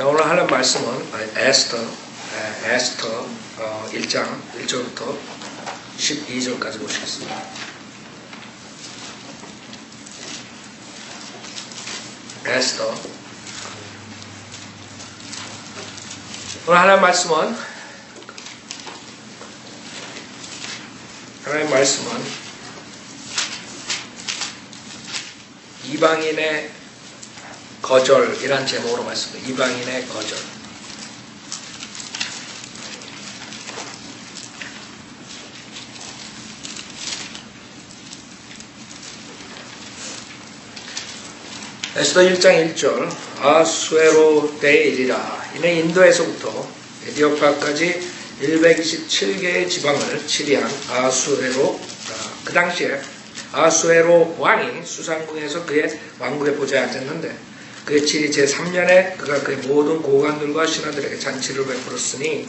자, 오늘 하는 말씀은 에스터 1장 1절부터 12절까지 보시겠습니다. 에스터. 오늘 하나님 말씀은 이방인의 거절이란 제목으로 말씀드립니다. 이방인의 거절. 에스더 1장 1절 아수에로 때에 이르라. 이는 인도에서부터 에디오피아까지 127개의 지방을 치리한 아수에로, 그 당시에 아수에로 왕이 수산궁에서 그의 왕국에 보좌에 앉았는데 그의 치리 제3년에 그가 그의 모든 고관들과 신하들에게 잔치를 베풀었으니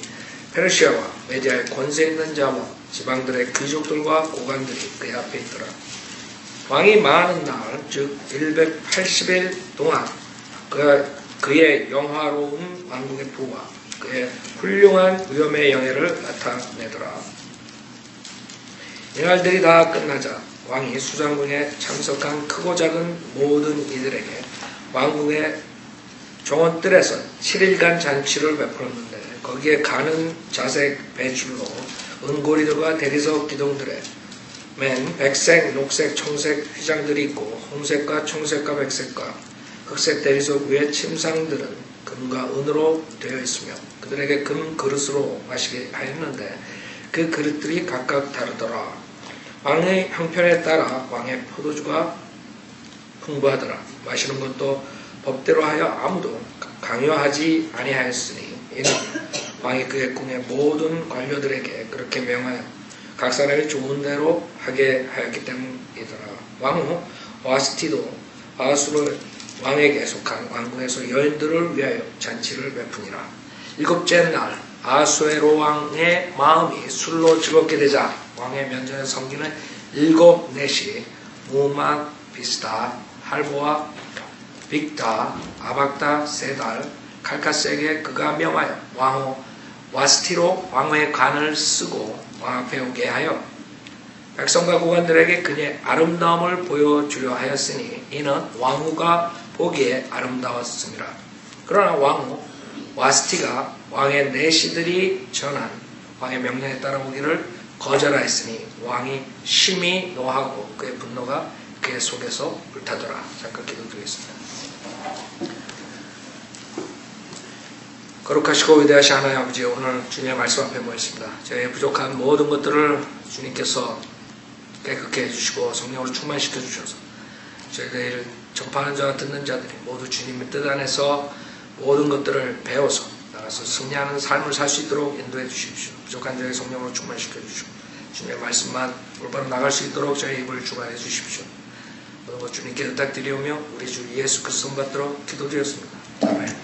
페르시아와 메디아의 권세 있는 자와 지방들의 귀족들과 고관들이 그의 앞에 있더라. 왕이 많은 날, 즉 180일 동안 그의 영화로운 왕국의 부와 그의 훌륭한 위엄의 영예를 나타내더라. 이날들이 다 끝나자 왕이 수산궁에 참석한 크고 작은 모든 이들에게 왕궁의 정원뜰에서 7일간 잔치를 베풀었는데 거기에 가는 자색 배줄로 은고리들과 대리석 기둥들에 맨 백색, 녹색, 청색 휘장들이 있고 홍색과 청색과 백색과 흑색 대리석 위에 침상들은 금과 은으로 되어 있으며 그들에게 금 그릇으로 마시게 하였는데 그 그릇들이 각각 다르더라. 왕의 형편에 따라 왕의 포도주가 풍부하더라. 마시는 것도 법대로 하여 아무도 강요하지 아니하였으니 이는 왕이 그의 궁의 모든 관료들에게 그렇게 명하여 각 사람이 좋은 대로 하게 하였기 때문이더라. 왕후 와스티도 아수르 왕에게 속한 왕궁에서 여인들을 위하여 잔치를 베푸니라. 7째 날 아수에로 왕의 마음이 술로 즐겁게 되자 왕의 면전에 섬기는 7 넷이 무만, 비스다, 할보와 빅다, 아박다, 세달, 칼카스에게 그가 명하여 왕후 와스티로 왕후의 관을 쓰고 왕 앞에 오게 하여 백성과 고관들에게 그의 아름다움을 보여주려 하였으니 이는 왕후가 보기에 아름다웠습니다. 그러나 왕후 와스티가 왕의 내시들이 전한 왕의 명령에 따라오기를 거절하였으니 왕이 심히 노하고 그의 분노가 그의 속에서 불타더라. 잠깐 기도드리겠습니다. 거룩하시고 위대하신 하나님 아버지, 오늘 주님의 말씀 앞에 모였습니다. 저희의 부족한 모든 것들을 주님께서 깨끗게 해주시고 성령으로 충만시켜 주셔서 저희들 전파하는 자와 듣는 자들이 모두 주님의 뜻 안에서 모든 것들을 배워서 나가서 승리하는 삶을 살 수 있도록 인도해 주십시오. 부족한 저희 성령으로 충만시켜 주시고 주님의 말씀만 올바로 나갈 수 있도록 저희 입을 주관해 주십시오. 모든 것 주님께 부탁드리오며 우리 주 예수 그리스도 받도록 기도드렸습니다. 아멘.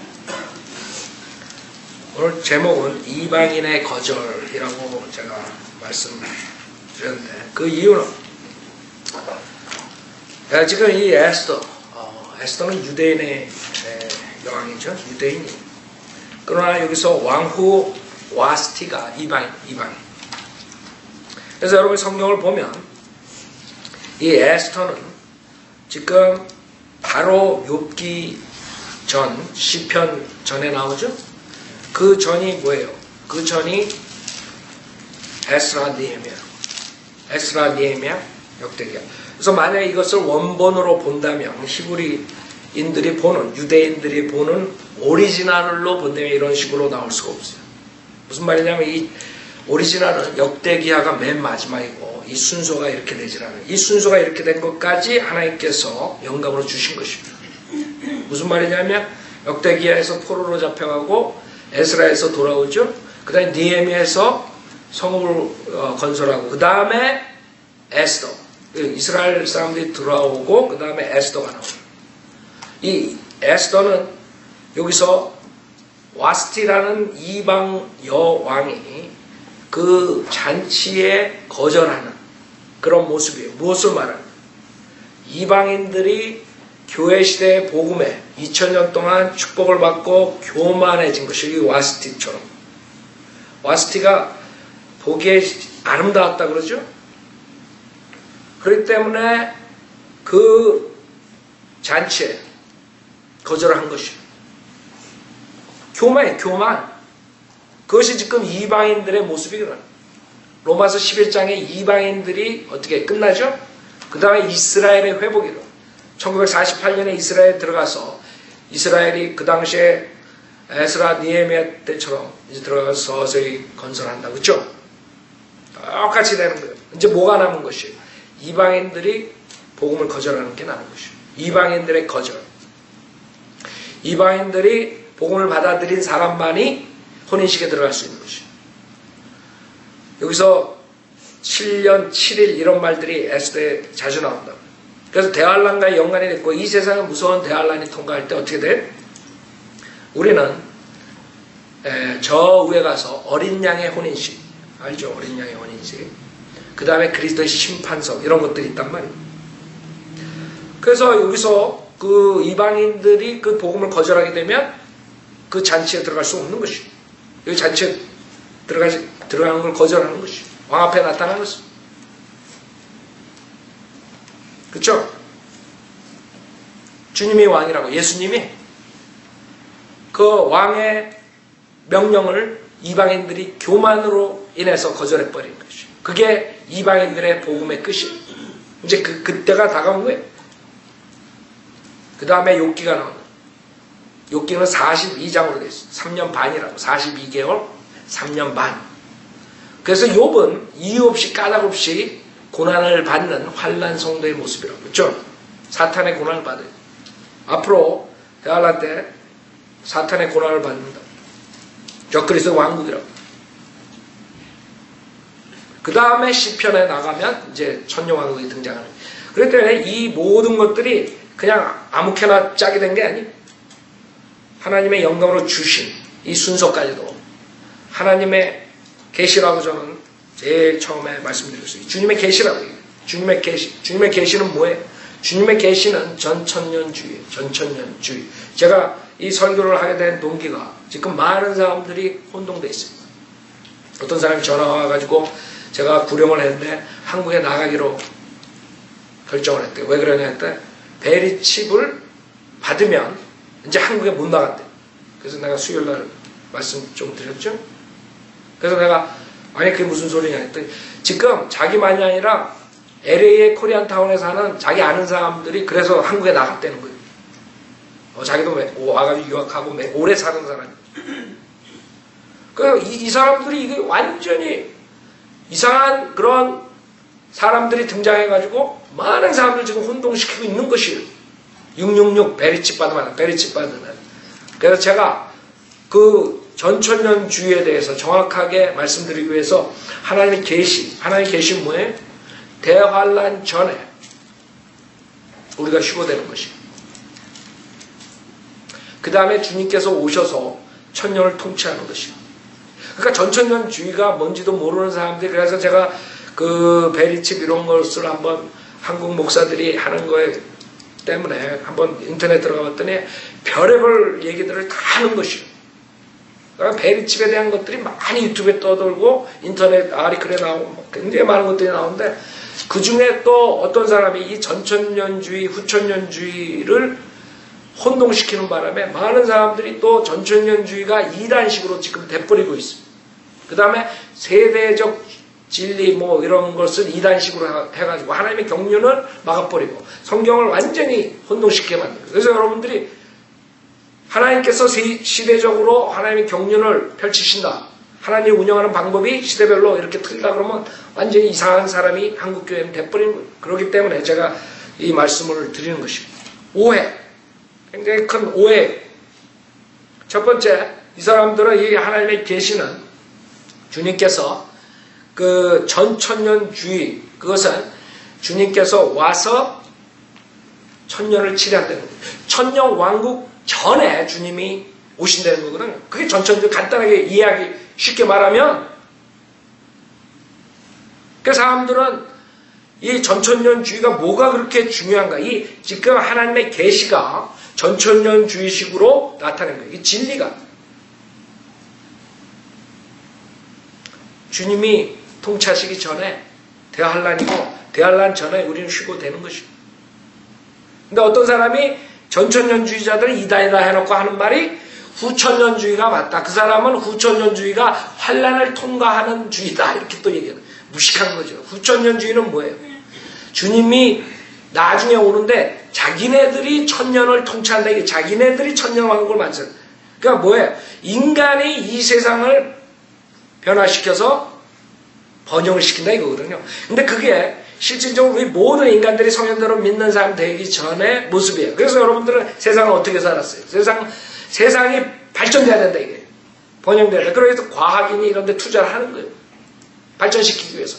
오늘 제목은 이방인의 거절이라고 제가 말씀드렸는데 그 이유는 지금 이 에스더는 유대인의 여왕이죠. 유대인이. 그러나 여기서 왕후 와스티가 이방인. 그래서 여러분 성경을 보면 이 에스더는 지금 바로 욥기 전 시편 전에 나오죠. 그 전이 뭐예요? 그 전이 에스라 니에미야 역대기야. 그래서 만약에 이것을 원본으로 본다면 히브리인들이 보는 유대인들이 보는 오리지널로 본다면 이런 식으로 나올 수가 없어요. 무슨 말이냐면 이 오리지널은 역대기하가 맨 마지막이고 이 순서가 이렇게 되질 않아요. 이 순서가 이렇게 된 것까지 하나님께서 영감으로 주신 것입니다. 무슨 말이냐면 역대기야에서 포로로 잡혀가고 에스라에서 돌아오죠. 그 다음에 니에미에서 성읍을 건설하고 그 다음에 에스더 이스라엘 사람들이 돌아오고 그 다음에 에스더가 나오죠. 이 에스더는 여기서 와스티라는 이방 여왕이 그 잔치에 거절하는 그런 모습이에요. 무엇을 말하는? 이방인들이 교회 시대의 복음에 2000년 동안 축복을 받고 교만해진 것이 이 와스티처럼. 와스티가 보기에 아름다웠다 그러죠. 그렇기 때문에 그 잔치에 거절한 것이에요. 교만이에요. 교만. 그것이 지금 이방인들의 모습이거든요. 로마서 11장에 이방인들이 어떻게 끝나죠? 그 다음에 이스라엘의 회복이로 1948년에 이스라엘에 들어가서 이스라엘이 그 당시에 에스라 니에미아 때처럼 이제 들어가서 서서히 건설한다. 그렇죠? 똑같이 되는 거예요. 이제 뭐가 남은 것이에요? 이방인들이 복음을 거절하는 게 남은 것이에요. 이방인들의 거절. 이방인들이 복음을 받아들인 사람만이 혼인식에 들어갈 수 있는 것이에요. 여기서 7년 7일 이런 말들이 에스더에 자주 나온다. 그래서 대환란과 연관이 됐고 이 세상에 무서운 대환란이 통과할 때 어떻게 돼? 우리는 저 위에 가서 어린 양의 혼인식 알죠? 어린 양의 혼인식. 그 다음에 그리스도의 심판석 이런 것들이 있단 말이에요. 그래서 여기서 그 이방인들이 그 복음을 거절하게 되면 그 잔치에 들어갈 수 없는 것이에요. 여기 잔치에 들어가는 걸 거절하는 것이에요. 왕 앞에 나타나는 것이에요. 그렇죠? 주님이 왕이라고 예수님이 그 왕의 명령을 이방인들이 교만으로 인해서 거절해버린 것이에요. 그게 이방인들의 복음의 끝이에요. 이제 그때가 다가온 거예요. 그 다음에 욥기가 나온다. 욥기는 42장으로 되어 있어요. 3년 반이라고. 42개월, 3년 반. 그래서 욥은 이유 없이 까닭 없이 고난을 받는 환난 성도의 모습이라고. 그렇죠? 사탄의 고난을 받아요. 앞으로 대환란 때 사탄의 고난을 받는다. 적그리스도 왕국이라고. 그 다음에 시편에 나가면 이제 천년왕국이 등장하는 거예요. 그렇기 때문에 이 모든 것들이 그냥 아무렇게나 짜게 된 게 아니에요. 하나님의 영감으로 주신 이 순서까지도 하나님의 계시라고 저는 제일 처음에 말씀드렸어요. 주님의 계시라고 해요. 주님의 계시. 주님의 계시는 뭐예요? 주님의 계시는 전천년주의, 전천년주의. 제가 이 설교를 하게 된 동기가 지금 많은 사람들이 혼동되어 있습니다. 어떤 사람이 전화가 와가지고 제가 구령을 했는데 한국에 나가기로 결정을 했대요. 왜 그러냐 했더니 베리칩을 받으면 이제 한국에 못 나간대. 그래서 내가 수요일날 말씀 좀 드렸죠. 그래서 내가 아니 그게 무슨 소리냐 했더니 지금 자기만이 아니라 LA의 코리안타운에 사는 자기 아는 사람들이 그래서 한국에 나갔다는 거예요. 자기도 와가지고 유학하고 오래 사는 사람이. 그러니까 이 사람들이 이게 완전히 이상한 그런 사람들이 등장해가지고 많은 사람들 지금 혼동시키고 있는 것이에요. 666 베리칩 받으면 베리칩 받으면. 그래서 제가 그 전천년주의에 대해서 정확하게 말씀드리기 위해서 하나님의 계시는 뭐예요? 대환란 전에 우리가 휴거되는 것이에요. 그 다음에 주님께서 오셔서 천년을 통치하는 것이에요. 그러니까 전천년주의가 뭔지도 모르는 사람들이 그래서 제가 그 베리칩 이런 것을 한번 한국 목사들이 하는 거에 때문에 한번 인터넷 들어가 봤더니 별의별 얘기들을 다 하는 것이에요. 그러니까 베리칩에 대한 것들이 많이 유튜브에 떠돌고 인터넷 아리클에 나오고 굉장히 많은 것들이 나오는데 그 중에 또 어떤 사람이 이 전천년주의, 후천년주의를 혼동시키는 바람에 많은 사람들이 또 전천년주의가 이단식으로 지금 돼버리고 있습니다. 그 다음에 세대적 진리 뭐 이런 것을 이단식으로 해가지고 하나님의 경륜을 막아버리고 성경을 완전히 혼동시키게 만들어요. 그래서 여러분들이 하나님께서 시대적으로 하나님의 경륜을 펼치신다. 하나님이 운영하는 방법이 시대별로 이렇게 틀리다 그러면 완전히 이상한 사람이 한국교회는 돼버리는 거예요. 그렇기 때문에 제가 이 말씀을 드리는 것입니다. 오해. 굉장히 큰 오해. 첫 번째, 이 사람들은 이 하나님의 계시는 주님께서 그 전천년주의, 그것은 주님께서 와서 천년을 치료한다는 거예요. 천년 왕국 전에 주님이 오신다는 거거든요. 그게 전천년 간단하게 이해하기 쉽게 말하면 그 사람들은 이 전천년주의가 뭐가 그렇게 중요한가? 이 지금 하나님의 계시가 전천년주의식으로 나타낸 거예요. 이 진리가. 주님이 통치하시기 전에 대환란이고 대환란 전에 우리는 쉬고 되는 것입니다. 근데 어떤 사람이 전천년주의자들이 이다이다 해놓고 하는 말이 후천년주의가 맞다. 그 사람은 후천년주의가 환란을 통과하는 주의다. 이렇게 또 얘기해요. 무식한 거죠. 후천년주의는 뭐예요? 주님이 나중에 오는데 자기네들이 천년을 통치한다. 이게 자기네들이 천년왕국을 만들어. 그러니까 뭐예요? 인간이 이 세상을 변화시켜서 번영을 시킨다 이거거든요. 근데 그게 실질적으로 우리 모든 인간들이 성령대로 믿는 사람 되기 전의 모습이에요. 그래서 여러분들은 세상을 어떻게 살았어요? 세상이 발전돼야 된다 이게. 번영돼야 된다. 그래서 과학인이 이런 데 투자를 하는 거예요. 발전시키기 위해서.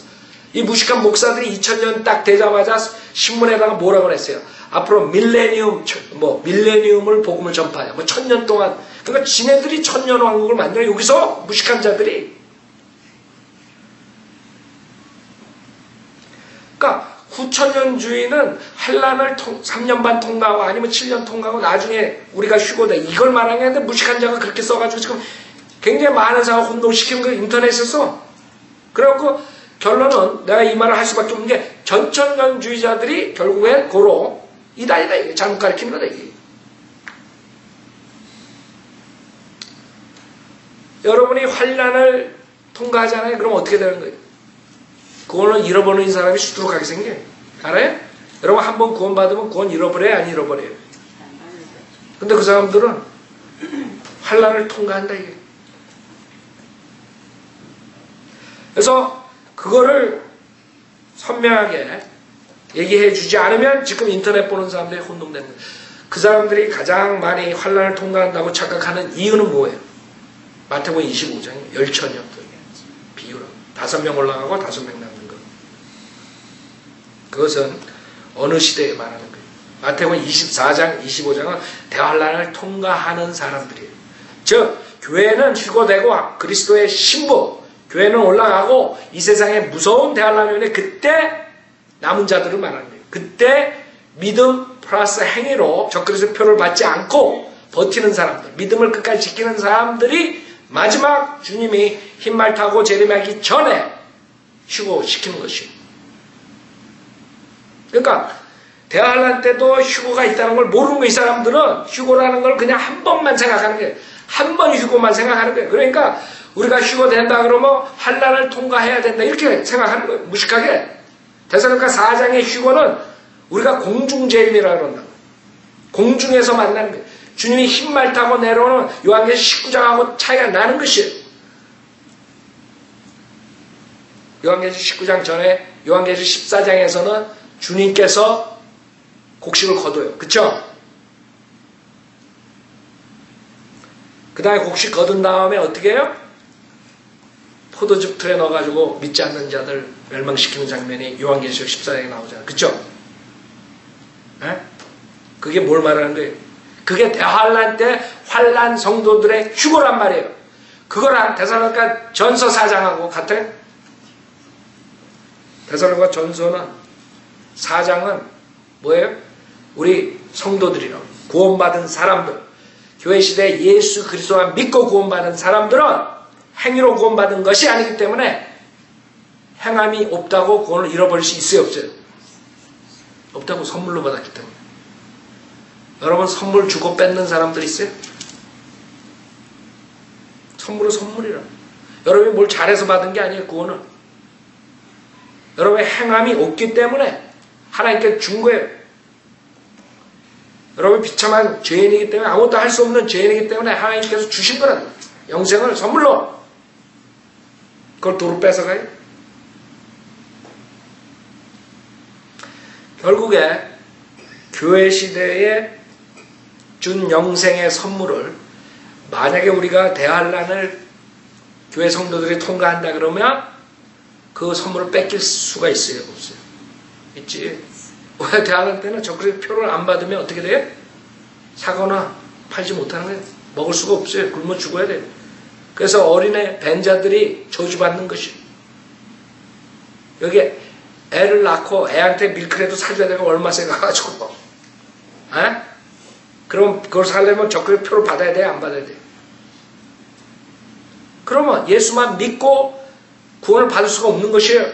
이 무식한 목사들이 2000년 딱 되자마자 신문에다가 뭐라고 했어요? 앞으로 밀레니움을 복음을 전파하냐. 1000년 동안. 그러니까 지네들이 천년 왕국을 만들어 여기서 무식한 자들이. 그러니까 후천년주의는 한란을 3년 반 통과하고 아니면 7년 통과하고 나중에 우리가 쉬고 돼. 이걸 말하는 게 아닌데 무식한 자가 그렇게 써가지고 지금 굉장히 많은 사람을 혼동시키는 거 인터넷에서. 그래갖고 결론은 내가 이 말을 할 수밖에 없는 게 전천년주의자들이 결국엔 고로 이다 이게 잘못 가르치는 거다 이게. 여러분이 환란을 통과하잖아요. 그럼 어떻게 되는 거예요? 구원을 잃어버리는 사람이 수두룩하게 생겨요. 알아요? 여러분 한 번 구원받으면 구원 잃어버려요? 안 잃어버려요? 근데 그 사람들은 환란을 통과한다 이게. 그래서 그거를 선명하게 얘기해 주지 않으면 지금 인터넷 보는 사람들이 혼동되는 거예요. 그 사람들이 가장 많이 환란을 통과한다고 착각하는 이유는 뭐예요? 마태복음 25장에 열천이요. 비유로 5명 올라가고 5명 남는 거. 그것은 어느 시대에 말하는 거예요? 마태복음 24장, 25장은 대환란을 통과하는 사람들이에요. 즉 교회는 휴거되고 그리스도의 신부, 교회는 올라가고 이 세상에 무서운 대환란이 오는데 그때 남은 자들을 말하는 거예요. 그때 믿음 플러스 행위로 적그리스도의 표를 받지 않고 버티는 사람들, 믿음을 끝까지 지키는 사람들이 마지막 주님이 흰말 타고 재림하기 전에 휴거시키는 것이에요. 그러니까 대환란 때도 휴거가 있다는 걸 모르는 거예요. 이 사람들은 휴거라는 걸 그냥 한 번만 생각하는 거예요. 한 번 휴거만 생각하는 거예요. 그러니까 우리가 휴거된다 그러면 환란을 통과해야 된다 이렇게 생각하는 거예요. 무식하게. 데살로니가 4장의 휴거는 우리가 공중재림이라고 그런다. 공중에서 만나는 거예요. 주님이 흰말 타고 내려오는 요한계시 19장하고 차이가 나는 것이에요. 요한계시 19장 전에 요한계시 14장에서는 주님께서 곡식을 거둬요. 그쵸? 그 다음에 곡식 거둔 다음에 어떻게 해요? 포도즙 틀에 넣어가지고 믿지 않는 자들 멸망시키는 장면이 요한계시록 14장에 나오잖아요. 그쵸? 에? 그게 뭘 말하는 거예요? 그게 대환란 때 환란 성도들의 휴거란 말이에요. 그거랑 데살로니가 전서 4장하고 같아요. 데살로니가 전서는 4장은 뭐예요? 우리 성도들이라고 구원받은 사람들, 교회 시대에 예수 그리스도만 믿고 구원받은 사람들은 행위로 구원받은 것이 아니기 때문에 행함이 없다고 구원을 잃어버릴 수 있어요, 없어요? 없다고. 선물로 받았기 때문에. 여러분 선물 주고 뺏는 사람들 있어요? 선물은 선물이라. 여러분이 뭘 잘해서 받은 게 아니에요, 구원은. 여러분의 행함이 없기 때문에 하나님께 준 거예요. 여러분이 비참한 죄인이기 때문에 아무것도 할 수 없는 죄인이기 때문에 하나님께서 주신 거란 영생을 선물로. 그걸 도로 뺏어가요? 결국에 교회 시대에 준 영생의 선물을 만약에 우리가 대환란을 교회 성도들이 통과한다 그러면 그 선물을 뺏길 수가 있어요? 없어요? 있지. 왜 대환란 때는 적그리스도 표를 안 받으면 어떻게 돼요? 사거나 팔지 못하는 거예요. 먹을 수가 없어요. 굶어 죽어야 돼요. 그래서 어린애 벤자들이 저주받는 것이에요. 여기에 애를 낳고 애한테 밀크라도 사줘야 되고 얼마 생각가지고 에? 그럼 그걸 살려면 적그리스도 표를 받아야 돼? 안 받아야 돼? 그러면 예수만 믿고 구원을 받을 수가 없는 것이에요.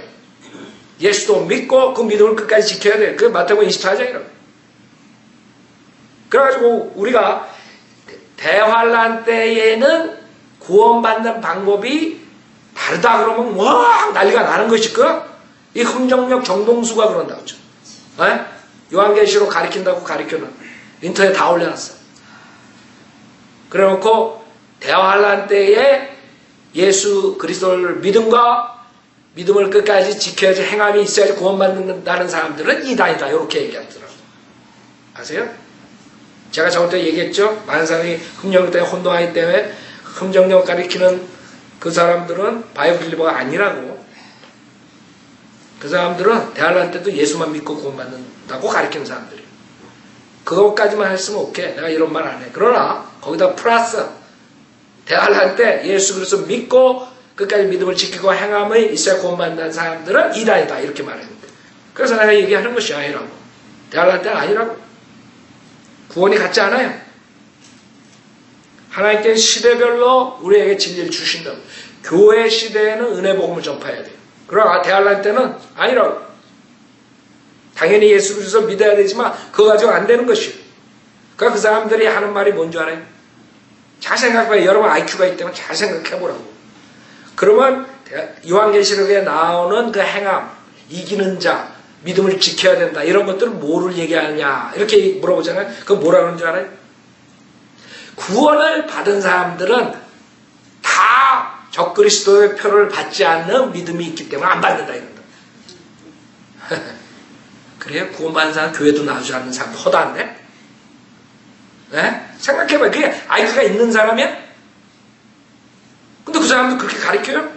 예수도 믿고 그 믿음을 끝까지 지켜야 돼. 그게 마태복음 24장이라고. 그래가지고 우리가 대환란 때에는 구원받는 방법이 다르다 그러면 와 난리가 나는 것일까? 이 흥정력 정동수가 그런다고 죠. 요한계시록 가리킨다고 가리켜는 인터넷 다 올려놨어. 그래놓고 대환란 때에 예수 그리스도를 믿음을 끝까지 지켜야지 행함이 있어야지 구원받는다는 사람들은 이단이다 이렇게 얘기하더라고요. 아세요? 제가 저번 때 얘기했죠. 많은 사람이 흥정력 때문에 혼동하기 때문에 흥정력 가리키는 그 사람들은 바이오빌리버가 아니라고. 그 사람들은 대환란 때도 예수만 믿고 구원받는다고 가리키는 사람들이에요. 그것까지만 했으면 오케이. 내가 이런 말 안 해. 그러나 거기다 플러스 대환란 때 예수 그리스도 믿고 끝까지 믿음을 지키고 행함이 있어야 구원받는 사람들은 이단이다 이렇게 말했는데 그래서 내가 얘기하는 것이 아니라고. 대환란 때는 아니라고. 구원이 같지 않아요. 하나님께서 시대별로 우리에게 진리를 주신다고. 교회 시대에는 은혜 복음을 전파해야 돼요. 그러나 대환란 때는 아니라고. 당연히 예수 그리스도 믿어야 되지만 그거 가지고 안 되는 것이에요. 그러니까 그 사람들이 하는 말이 뭔지 알아요? 잘 생각해봐요. 여러분 IQ가 있다면 잘 생각해보라고. 그러면 요한계시록에 나오는 그 행함, 이기는 자, 믿음을 지켜야 된다. 이런 것들은 뭐를 얘기하느냐 이렇게 물어보잖아요. 그거 뭐라 그러는 줄 알아요? 구원을 받은 사람들은 다 적그리스도의 표를 받지 않는 믿음이 있기 때문에 안 받는다 이런다. 그래요? 구원받은 사람 교회도 나오지 않는 사람도 허다한데? 네? 생각해봐요. 그게 IQ가 있는 사람이야? 근데 그 사람도 그렇게 가르쳐요?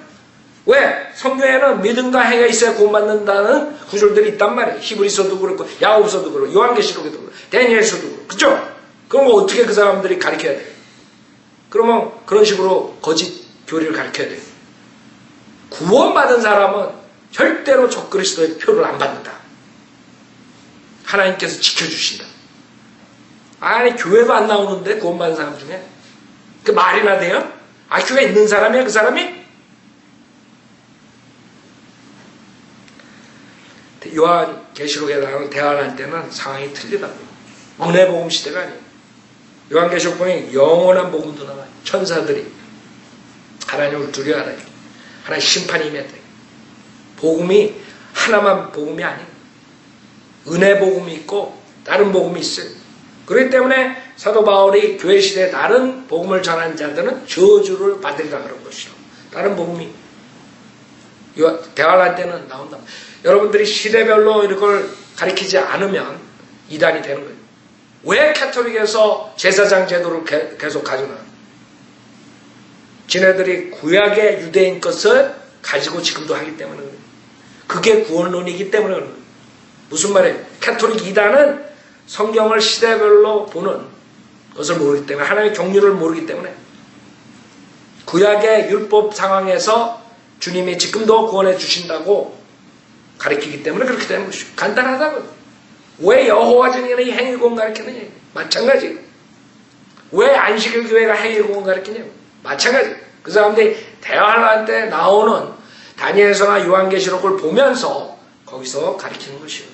왜? 성경에는 믿음과 행위가 있어야 구원받는다는 구절들이 있단 말이에요. 히브리서도 그렇고 야고보서도 그렇고 요한계시록에도 그렇고 다니엘서도 그렇고. 그죠? 그럼 어떻게 그 사람들이 가르쳐야 돼요? 그러면 그런 식으로 거짓 교리를 가르쳐야 돼요. 구원받은 사람은 절대로 적그리스도의 표를 안 받는다. 하나님께서 지켜주신다. 아니 교회도 안 나오는데 구원받은 사람 중에 그 말이나 돼요? IQ가 있는 사람이야 그 사람이? 요한계시록에 나오는 대환란 때는 상황이 틀리다고. 은혜 복음 시대가 아니에요. 요한계시록 보면 영원한 복음도 나와요. 천사들이 하나님을 두려워하라. 하나님 심판이 임했다. 복음이 하나만 복음이 아니에요. 은혜 복음이 있고 다른 복음이 있어요. 그렇기 때문에 사도 바울이 교회 시대에 다른 복음을 전하는 자들은 저주를 받으리라 그런 것이요. 다른 복음이 대환란 때는 나온다. 여러분들이 시대별로 이걸 가리키지 않으면 이단이 되는 거예요. 왜 카톨릭에서 제사장 제도를 계속 가져나요? 지네들이 구약의 유대인 것을 가지고 지금도 하기 때문에 그래요. 그게 구원론이기 때문에 그래요. 무슨 말이에요? 카톨릭 이단은 성경을 시대별로 보는 것을 모르기 때문에 하나님의 경륜을 모르기 때문에 구약의 율법 상황에서 주님이 지금도 구원해 주신다고 가르치기 때문에 그렇게 되는 것이죠. 간단하다고요. 왜 여호와 증인이 행위구원 가르치느냐? 마찬가지. 왜 안식일 교회가 행위구원 가르치냐? 마찬가지. 그 사람들이 대환란 때 나오는 다니엘서나 요한계시록을 보면서 거기서 가르치는 것이에요.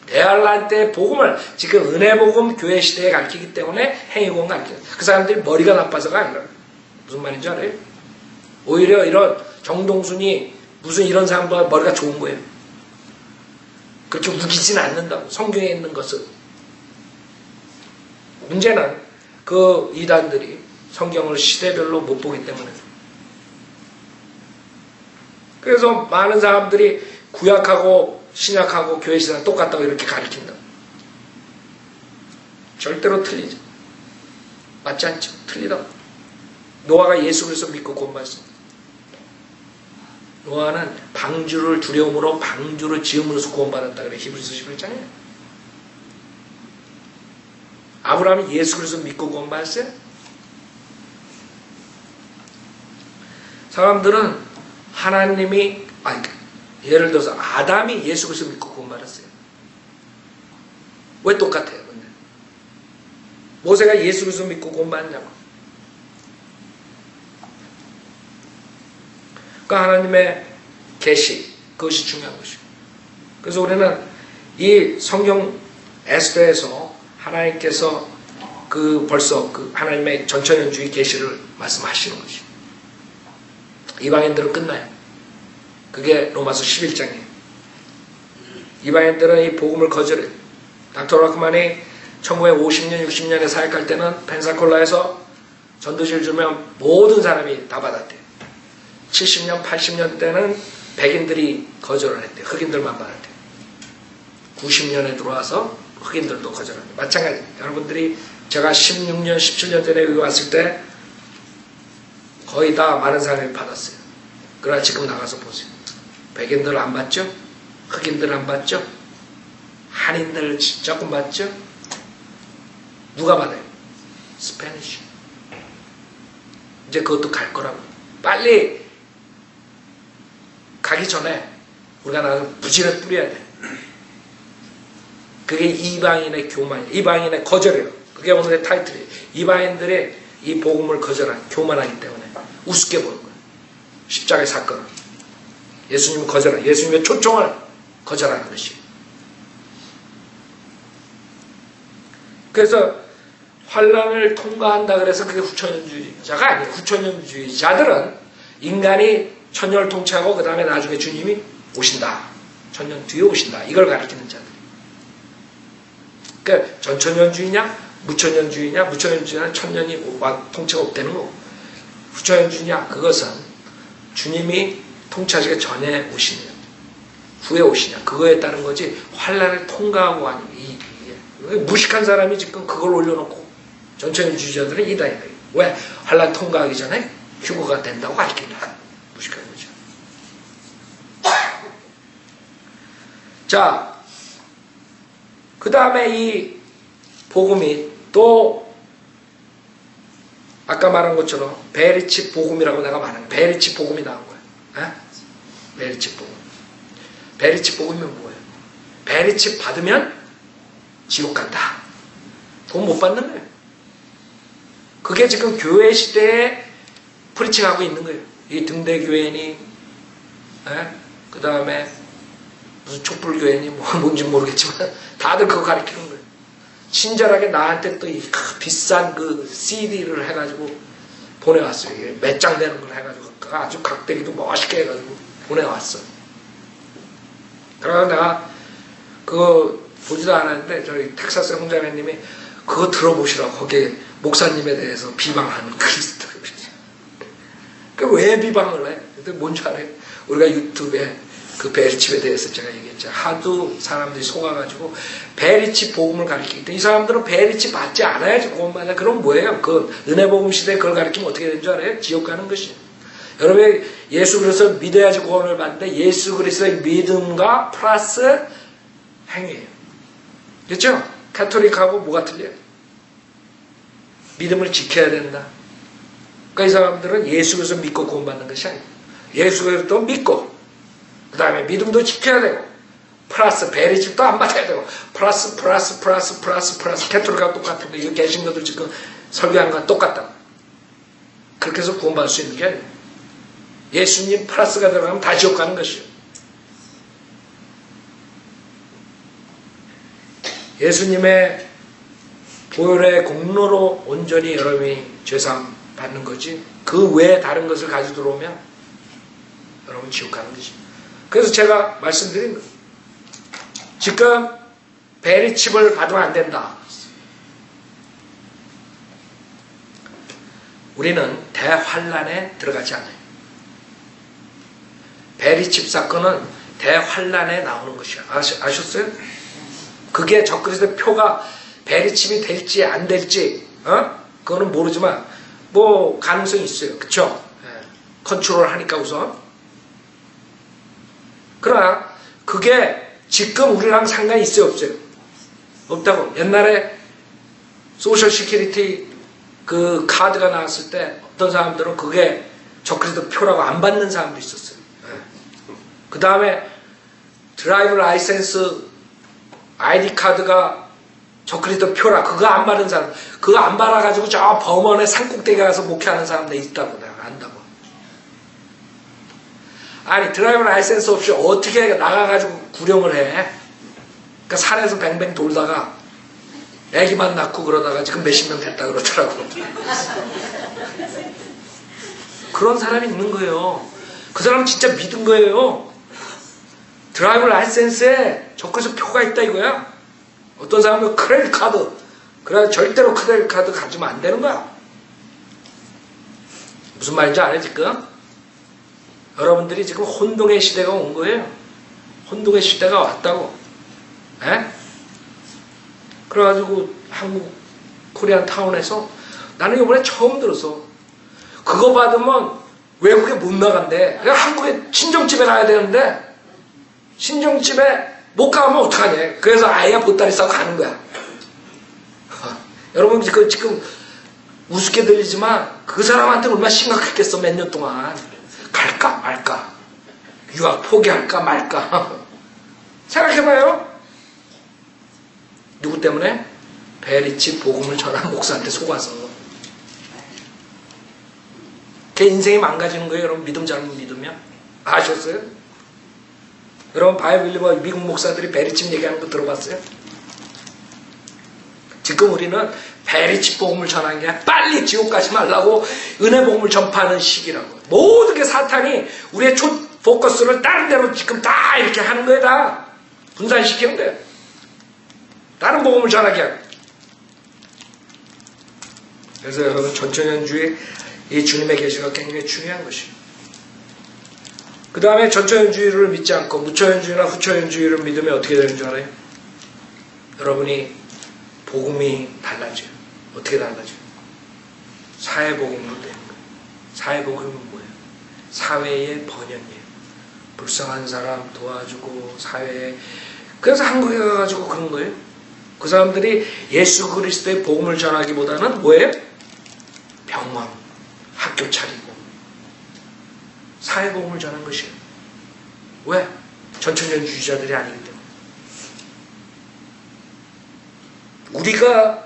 대환란 때 복음을 지금 은혜복음 교회 시대에 가르치기 때문에 행위구원 가르쳐요. 그 사람들이 머리가 나빠서가 아니라 무슨 말인지 알아요? 오히려 이런 정동순이 무슨 이런 사람보다 머리가 좋은 거예요. 그렇게 우기진 않는다고. 성경에 있는 것은. 문제는 그 이단들이 성경을 시대별로 못 보기 때문에. 그래서 많은 사람들이 구약하고 신약하고 교회 시대는 똑같다고 이렇게 가르친다. 절대로 틀리죠. 맞지 않죠. 틀리다고. 노아가 예수 그리스도 믿고 구원받았습니다. 노아는 방주를 두려움으로 방주를 지음으로써 구원받았다 그래. 히브리서 11장에. 아브라함이 예수 그리스도 믿고 구원받았어요? 사람들은 하나님이 예를 들어서 아담이 예수 그리스도 믿고 구원받았어요. 왜 똑같아요? 근데 모세가 예수 그리스도 믿고 구원받았냐고. 그러니까 하나님의 계시, 그것이 중요한 것이고. 그래서 우리는 이 성경 에스더에서 하나님께서 벌써 하나님의 전천연주의 계시를 말씀하시는 것이죠. 이방인들은 끝나요. 그게 로마서 11장이에요. 이방인들은 이 복음을 거절해요. 닥터 라크만이 1950년, 60년에 사역할 때는 펜사콜라에서 전도지를 주면 모든 사람이 다 받았대요. 70년, 80년 때는 백인들이 거절을 했대요. 흑인들만 받았대요. 90년에 들어와서 흑인들도 거절합니다. 마찬가지. 여러분들이 제가 16년, 17년 전에 여기 왔을 때 거의 다 많은 사람이 받았어요. 그러나 지금 나가서 보세요. 백인들 안 받죠? 흑인들 안 받죠? 한인들 조금 받죠? 누가 받아요? 스페니쉬. 이제 그것도 갈 거라고. 빨리 가기 전에 우리가 나가서 부지를 뿌려야 돼. 그게 이방인의 교만, 이방인의 거절이에요. 그게 오늘의 타이틀이에요. 이방인들의 이 복음을 거절한, 교만하기 때문에 우습게 보는 거예요. 십자가의 사건을. 예수님을 거절한, 예수님의 초청을 거절하는 것이에요. 그래서 환란을 통과한다 그래서 그게 후천연주의자가 아니에요. 후천연주의자들은 인간이 천년을 통치하고 그 다음에 나중에 주님이 오신다. 천년 뒤에 오신다. 이걸 가리키는 자들. 그러니까 전천년주의냐 무천년주의냐. 무천년주의는 천년이 통치가 없다는 거고, 후천년주의냐 그것은 주님이 통치하시기 전에 오시냐 후에 오시냐 그거에 따른 거지. 환란을 통과하고 하는 무식한 사람이 지금 그걸 올려놓고 전천년주의자들은 이다이다. 왜? 환란 통과하기 전에 휴거가 된다고 가르친다. 무식한 거죠. 자, 그 다음에 이 복음이 또 아까 말한 것처럼 베리치 복음이라고 내가 말한 베리치 복음이 나온 거예요. 베리치 복음. 베리치 복음이 뭐예요? 베리치 받으면 지옥 간다. 돈 못 받는 거예요. 그게 지금 교회 시대에 프리칭하고 있는 거예요. 이 등대교회니, 그 다음에 무슨 촛불교회니 뭔지 모르겠지만 다들 그거 가르치는 거예요. 친절하게 나한테 또 이 비싼 그 CD를 해가지고 보내왔어요. 몇 장 되는 걸 해가지고 아주 각대기도 멋있게 해가지고 보내왔어. 그러다 내가 그거 보지도 않았는데 저희 텍사스 홍자매님이 그거 들어보시라고 거기에 목사님에 대해서 비방하는 그리스도. 그 왜 비방을 해? 근데 뭔지 알아요? 우리가 유튜브에 그 베리칩에 대해서 제가 얘기했죠. 하도 사람들이 속아가지고 베리칩 복음을 가르치기 때문에 이 사람들은 베리칩 받지 않아야지 구원받아. 그럼 뭐예요? 그 은혜복음 시대에 그걸 가르치면 어떻게 되는 줄 알아요? 지옥 가는 것이에요. 여러분 예수 그리스도를 믿어야지 구원을 받는데 예수 그리스도의 믿음과 플러스 행위예요. 그렇죠? 카톨릭하고 뭐가 틀려요? 믿음을 지켜야 된다. 그러니까 이 사람들은 예수 그리스도 믿고 구원받는 것이 아니에요. 예수 그리스도 믿고 그 다음에 믿음도 지켜야 되고 플러스 베리집도 안 받아야 되고 플러스 캐톨릭하고 똑같은데 이거 개신교들 지금 설교한 건 똑같다. 그렇게 해서 구원받을 수 있는 게 아니에요. 예수님 플러스가 들어가면 다 지옥 가는 것이에요. 예수님의 보혈의 공로로 온전히 여러분이 죄사함 받는 거지 그 외에 다른 것을 가지고 들어오면 여러분 지옥 가는 것이죠. 그래서 제가 말씀드린 거예요. 지금 베리칩을 받으면 안 된다. 우리는 대환란에 들어가지 않아요. 베리칩 사건은 대환란에 나오는 것이에요. 아셨어요? 그게 적그리스도의 표가 베리칩이 될지 안 될지 그거는 모르지만 뭐 가능성이 있어요. 그쵸? 컨트롤 하니까 우선. 그러나 그게 지금 우리랑 상관이 있어요? 없어요? 없다고. 옛날에 소셜 시큐리티 그 카드가 나왔을 때 어떤 사람들은 그게 적그리스도 표라고 안 받는 사람도 있었어요. 그 다음에 드라이브 라이센스 ID 카드가 적그리스도 표라. 그거 안 받은 사람, 그거 안 받아가지고 저 범원의 산꼭대기 가서 목회하는 사람들 있다고 내가 안다고. 아니 드라이브 라이센스 없이 어떻게 나가가지고 구령을 해? 그러니까 산에서 뱅뱅 돌다가 애기만 낳고 그러다가 지금 몇십 명 됐다 그러더라고. 그런 사람이 있는 거예요. 그 사람은 진짜 믿은 거예요. 드라이브 라이센스에 적그리스도 표가 있다 이거야. 어떤 사람은 크레딧 카드, 그래 절대로 크레딧 카드 가지면 안 되는 거야. 무슨 말인지 알아요 지금? 여러분들이 지금 혼동의 시대가 온 거예요. 혼동의 시대가 왔다고. 에? 그래가지고 한국 코리안 타운에서 나는 이번에 처음 들었어. 그거 받으면 외국에 못 나간대. 그냥 한국에 친정집에 가야 되는데 친정집에 못 가면 어떡하냐. 그래서 아예 보따리 싸고 가는 거야. 여러분 지금 우습게 들리지만 그 사람한테 얼마나 심각했겠어. 몇 년 동안. 갈까 말까. 유학 포기할까 말까. 생각해봐요. 누구 때문에? 베리치 복음을 전한 목사한테 속아서. 걔 인생이 망가지는 거예요. 여러분 믿음 잘못 믿으면. 아셨어요? 여러분 바이블리버 미국 목사들이 베리칩 얘기하는 거 들어봤어요? 지금 우리는 베리칩 복음을 전하는 게 아니라 빨리 지옥 가지 말라고 은혜 복음을 전파하는 시기라고. 모든 게 사탄이 우리의 포커스를 다른 데로 지금 다 이렇게 하는 거예요. 다 분산시키는 거예요. 다른 복음을 전하게 하고. 그래서 여러분 전천연주의 이 주님의 계시가 굉장히 중요한 것이에요. 그 다음에 전천연주의를 믿지 않고 무천연주의나 후천연주의를 믿으면 어떻게 되는 줄 알아요? 여러분이 복음이 달라져요. 어떻게 달라져요? 사회복음으로 되는 거예요. 사회복음은 뭐예요? 사회의 번영이에요. 불쌍한 사람 도와주고 사회에. 그래서 한국에 가가지고 그런 거예요. 그 사람들이 예수 그리스도의 복음을 전하기보다는 뭐예요? 병원, 학교 차리고 사회복음을 전한 것이에요. 왜? 전천연주의자들이 아니기 때문에. 우리가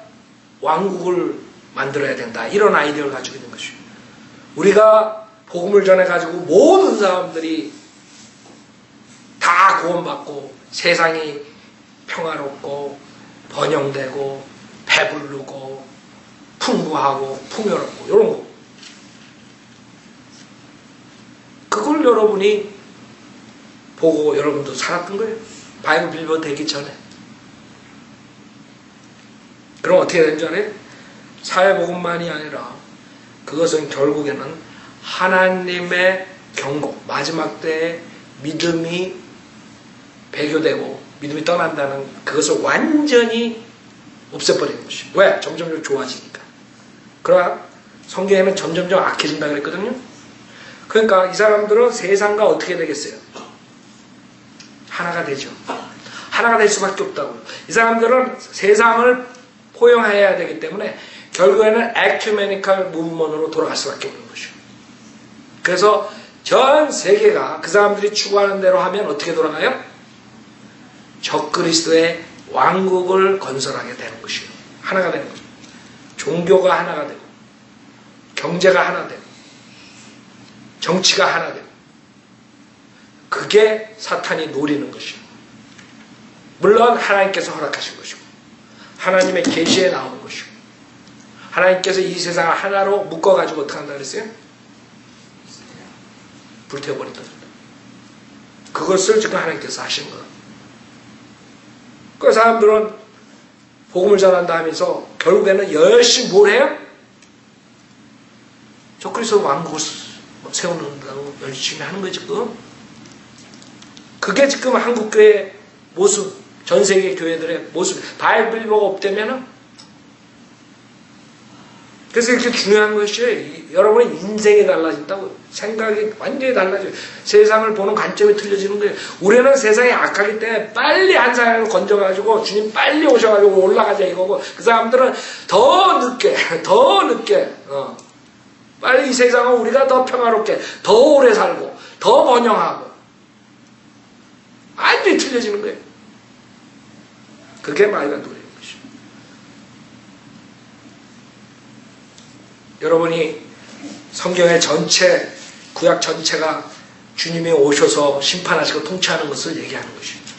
왕국을 만들어야 된다. 이런 아이디어를 가지고 있는 것이에요. 우리가 복음을 전해가지고 모든 사람들이 다 구원받고 세상이 평화롭고 번영되고 배부르고 풍부하고 풍요롭고 이런 거. 그걸 여러분이 보고 여러분도 살았던 거예요. 바이블 빌보 되기 전에. 그럼 어떻게 되는 줄 알아요? 사회복음만이 아니라 그것은 결국에는 하나님의 경고, 마지막 때에 믿음이 배교되고 믿음이 떠난다는 그것을 완전히 없애버리는 것이에요. 왜? 점점 좋아지니까. 그러나 성경에는 점점점 악해진다 그랬거든요. 그러니까 이 사람들은 세상과 어떻게 되겠어요? 하나가 되죠. 하나가 될 수밖에 없다고요. 이 사람들은 세상을 포용해야 되기 때문에 결국에는 에큐메니컬 무브먼트로 돌아갈 수밖에 없는 것이죠. 그래서 전 세계가 그 사람들이 추구하는 대로 하면 어떻게 돌아가요? 적그리스도의 왕국을 건설하게 되는 것이에요. 하나가 되는 거죠. 종교가 하나가 되고 경제가 하나 되고 정치가 하나 되고 그게 사탄이 노리는 것이에요. 물론 하나님께서 허락하신 것이고 하나님의 계시에 나오는 것이고 하나님께서 이 세상을 하나로 묶어가지고 어떻게 한다 그랬어요? 불태워버린다. 그것을 지금 하나님께서 하신 거예요. 그 사람들은 복음을 전한다 하면서 결국에는 열심히 뭘 해요? 적그리스도 왕국을 세우는다고 열심히 하는 거예요 지금. 그게 지금 한국교회 모습, 전 세계 교회들의 모습. 바이블보가 없다면은 그래서 이렇게 중요한 것이 여러분의 인생이 달라진다고. 생각이 완전히 달라져요. 세상을 보는 관점이 틀려지는 거예요. 우리는 세상이 악하기 때문에 빨리 한 사람을 건져가지고 주님 빨리 오셔가지고 올라가자 이거고 그 사람들은 더 늦게 빨리 이 세상은 우리가 더 평화롭게 더 오래 살고 더 번영하고 완전히 틀려지는 거예요. 그게 말과 노래인 것이죠. 여러분이 성경의 전체, 구약 전체가 주님이 오셔서 심판하시고 통치하는 것을 얘기하는 것입니다.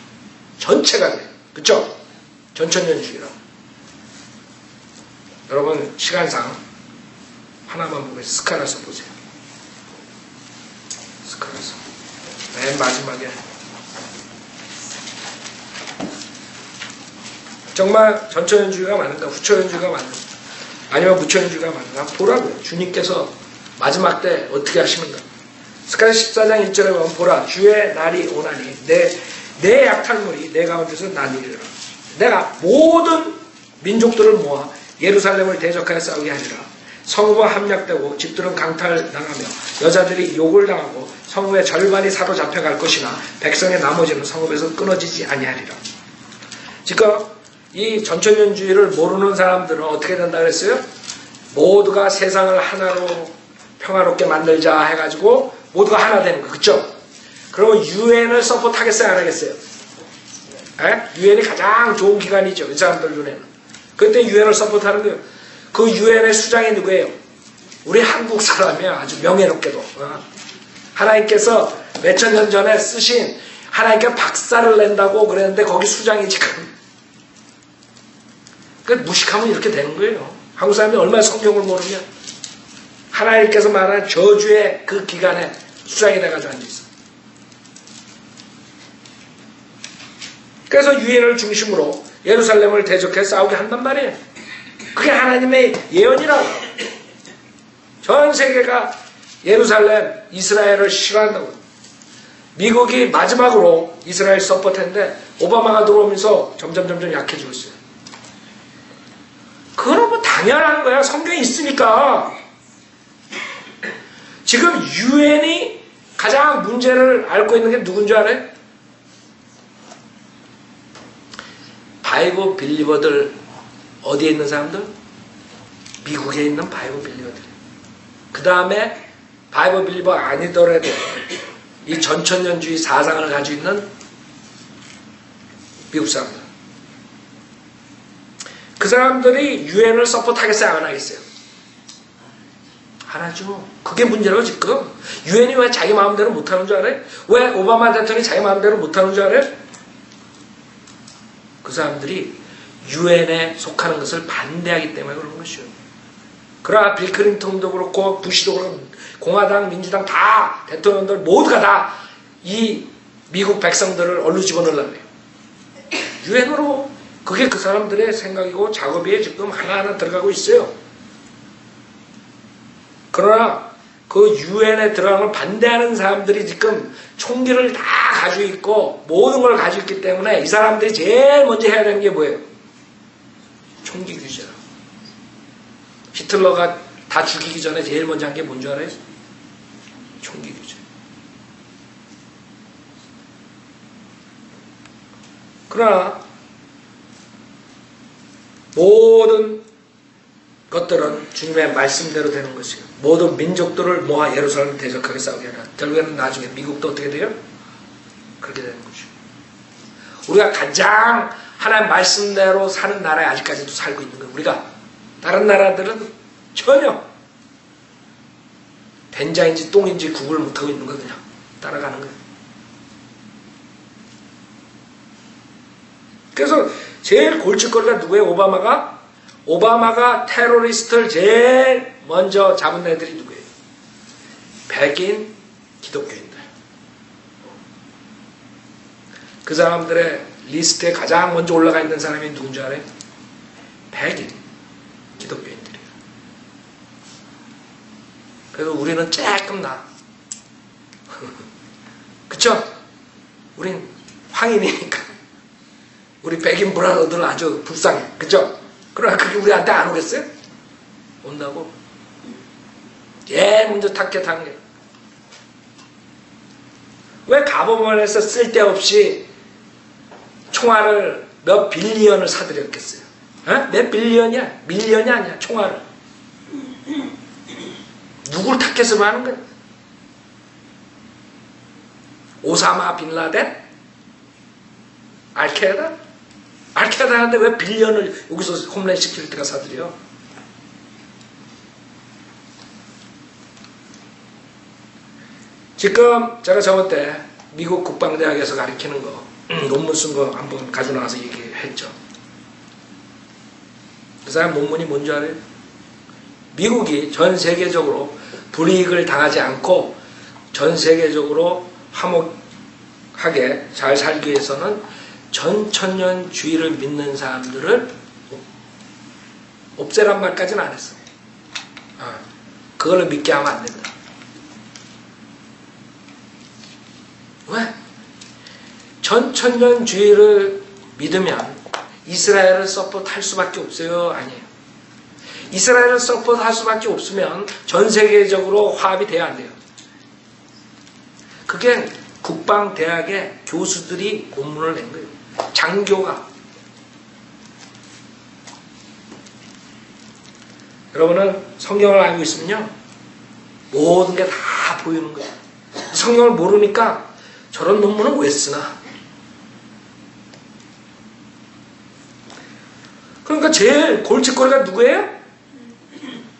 전체가 돼요. 그쵸? 전천년주의라고. 여러분 시간상 하나만 보겠습니다. 스가랴서 보세요. 스가랴서 맨 마지막에 정말 전천년주의가 많은가 후천년주의가 많은가 아니면 무천년주의가 많은가 보라고요. 주님께서 마지막 때 어떻게 하시는가. 스가랴 14장 1절에 보면 보라 주의 날이 오나니 내 약탈물이 내 가운데서 나뉘리라. 내가 모든 민족들을 모아 예루살렘을 대적하여 싸우게 하리라. 성읍은 함락되고 집들은 강탈당하며 여자들이 욕을 당하고 성읍의 절반이 사로잡혀갈 것이나 백성의 나머지는 성읍에서 끊어지지 아니하리라. 지금 이 전천년주의를 모르는 사람들은 어떻게 된다 그랬어요? 모두가 세상을 하나로 평화롭게 만들자 해가지고 모두가 하나 되는 거. 그쵸? 그러면 유엔을 서포트하겠어요? 안 하겠어요? 유엔이 가장 좋은 기관이죠. 이 사람들 눈에는. 그때 유엔을 서포트하는 거예요. 그 유엔의 수장이 누구예요? 우리 한국 사람이에요. 아주 명예롭게도. 하나님께서 몇천 년 전에 쓰신 하나님께 박살을 낸다고 그랬는데 거기 수장이 지금. 그러니까 무식하면 이렇게 되는 거예요. 한국 사람이 얼마나 성경을 모르면 하나님께서 말한 저주의 그 기간에 수장이 돼가지고 앉아있어. 그래서 유엔을 중심으로 예루살렘을 대적해 싸우게 한단 말이에요. 그게 하나님의 예언이라고. 전 세계가 예루살렘, 이스라엘을 싫어한다고. 미국이 마지막으로 이스라엘 서포트했는데 오바마가 들어오면서 점점 약해지고 있어요. 그건 뭐 당연한 거야. 성경이 있으니까. 지금 유엔이 가장 문제를 앓고 있는 게 누군 줄 알아요? 바이블 빌리버들 어디에 있는 사람들? 미국에 있는 바이블 빌리버들. 그 다음에 바이블 빌리버 아니더라도 이 전천년주의 사상을 가지고 있는 미국 사람들. 그 사람들이 유엔을 서포트하겠어요? 안 하겠어요? 안 하죠. 그게 문제라고 지금. 유엔이 왜 자기 마음대로 못하는 줄 알아요? 왜 오바마 대통령이 자기 마음대로 못하는 줄 알아요? 그 사람들이 유엔에 속하는 것을 반대하기 때문에 그런 것이죠. 그러나 빌 클린턴도 그렇고 부시도 그렇고 공화당, 민주당 다 대통령들 모두가 다 이 미국 백성들을 얼루 집어넣으려고 해요. 유엔으로. 그게 그 사람들의 생각이고 작업에 지금 하나하나 들어가고 있어요. 그러나 그 유엔에 들어가는 걸 반대하는 사람들이 지금 총기를 다 가지고 있고 모든 걸 가지고 있기 때문에 이 사람들이 제일 먼저 해야 되는 게 뭐예요? 총기 규제라. 히틀러가 다 죽이기 전에 제일 먼저 한 게 뭔 줄 알아요? 총기 규제. 그러나 모든 것들은 주님의 말씀대로 되는 것이에요. 모든 민족들을 모아 예루살렘을 대적하게 싸우게 하라. 결국에는 나중에 미국도 어떻게 돼요? 그렇게 되는 거죠. 우리가 가장 하나님 말씀대로 사는 나라에 아직까지도 살고 있는 거예요. 우리가 다른 나라들은 전혀 된장인지 똥인지 구분을 못하고 있는 거예요. 그냥 따라가는 거예요. 그래서 제일 골칫거리가 누구예요? 오바마가 테러리스트를 제일 먼저 잡은 애들이 누구예요? 백인 기독교인들. 그 사람들의 리스트에 가장 먼저 올라가 있는 사람이 누군지 알아요? 백인 기독교인들이에요. 그래서 우리는 조금 나. 그쵸? 우린 황인이니까. 우리 백인 브라더들은 아주 불쌍해. 그죠? 그러나 그게 우리한테 안 오겠어요? 온다고? 제일 먼저 타겟한 게. 왜 가버먼에서 쓸데없이 총알을 몇 빌리언을 사들였겠어요? 몇 빌리언이야? 밀리언이 아니야. 총알을. 누굴 타겟으로 하는 거야? 오사마 빈라덴? 알케이다? 알케이다한테 왜 빌리언을 여기서 홈랜드 시큐리티가 사들여? 지금 제가 저번 때 미국 국방대학에서 가르치는 거 논문 쓴 거 한번 가지고 나와서 얘기했죠. 그 사람 논문이 뭔지 알아요? 미국이 전 세계적으로 불이익을 당하지 않고 전 세계적으로 화목하게 잘 살기 위해서는 전천년주의를 믿는 사람들을 없애란 말까지는 안 했어. 그걸 믿게 하면 안 된다. 왜? 전천년주의를 믿으면 이스라엘을 서포트할 수밖에 없어요? 아니에요. 이스라엘을 서포트할 수밖에 없으면 전 세계적으로 화합이 돼야 안 돼요. 그게 국방대학의 교수들이 논문을 낸 거예요. 장교가. 여러분은 성경을 알고 있으면요, 모든 게 다 보이는 거예요. 성경을 모르니까 저런 논문은 왜 쓰나? 그러니까 제일 골칫거리가 누구예요?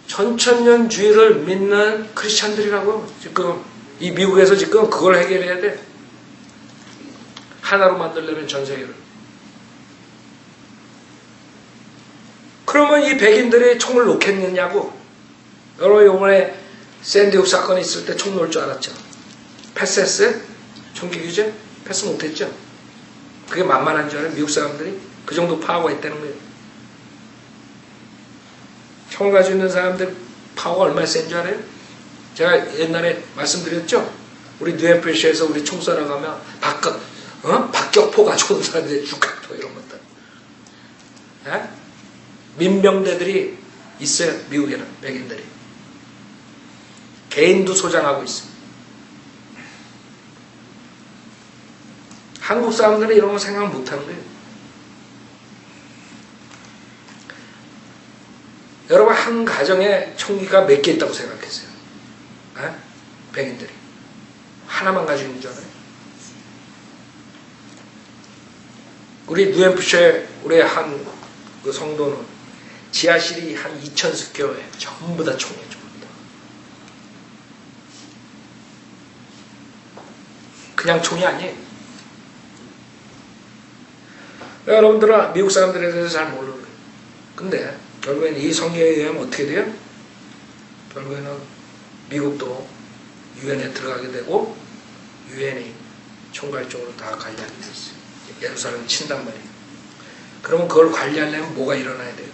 전천년주의를 믿는 크리스찬들이라고요. 지금 이 미국에서 지금 그걸 해결해야 돼. 하나로 만들려면 전 세계를. 그러면 이 백인들이 총을 놓겠느냐고. 여러분 이번에 샌디훅 사건이 있을 때 총 놓을 줄 알았죠. 패스했어요? 총기 규제? 패스 못했죠. 그게 만만한 줄 알아요? 미국 사람들이 그 정도 파워가 있다는 거예요. 총을 가지고 있는 사람들 파워가 얼마나 센 줄 알아요? 제가 옛날에 말씀드렸죠? 우리 뉴햄프셔에서 우리 총 쏘러 가면 박격포 가지고 온 사람들이 주카포 이런 것들. 에? 민병대들이 있어요. 미국에는 백인들이. 개인도 소장하고 있어요. 한국 사람들은 이런 거 생각 못하는 거예요. 여러분 한 가정에 총기가 몇 개 있다고 생각했어요? 에? 백인들이. 하나만 가지고 있는 줄 알아요? 우리 뉴햄프셔에 우리 한 그 성도는 지하실이 한 2000스퀘어에 전부 다 총이에요. 전부 다. 그냥 총이 아니에요. 여러분들은 미국 사람들에 대해서 잘 모르는 거예요. 근데 결국에는 이 성경에 의하면 어떻게 돼요? 결국에는 미국도 유엔에 들어가게 되고 유엔이 총괄적으로 다 관리하게 돼 있어요. 예루살렘 친단 말이에요. 그러면 그걸 관리하려면 뭐가 일어나야 돼요?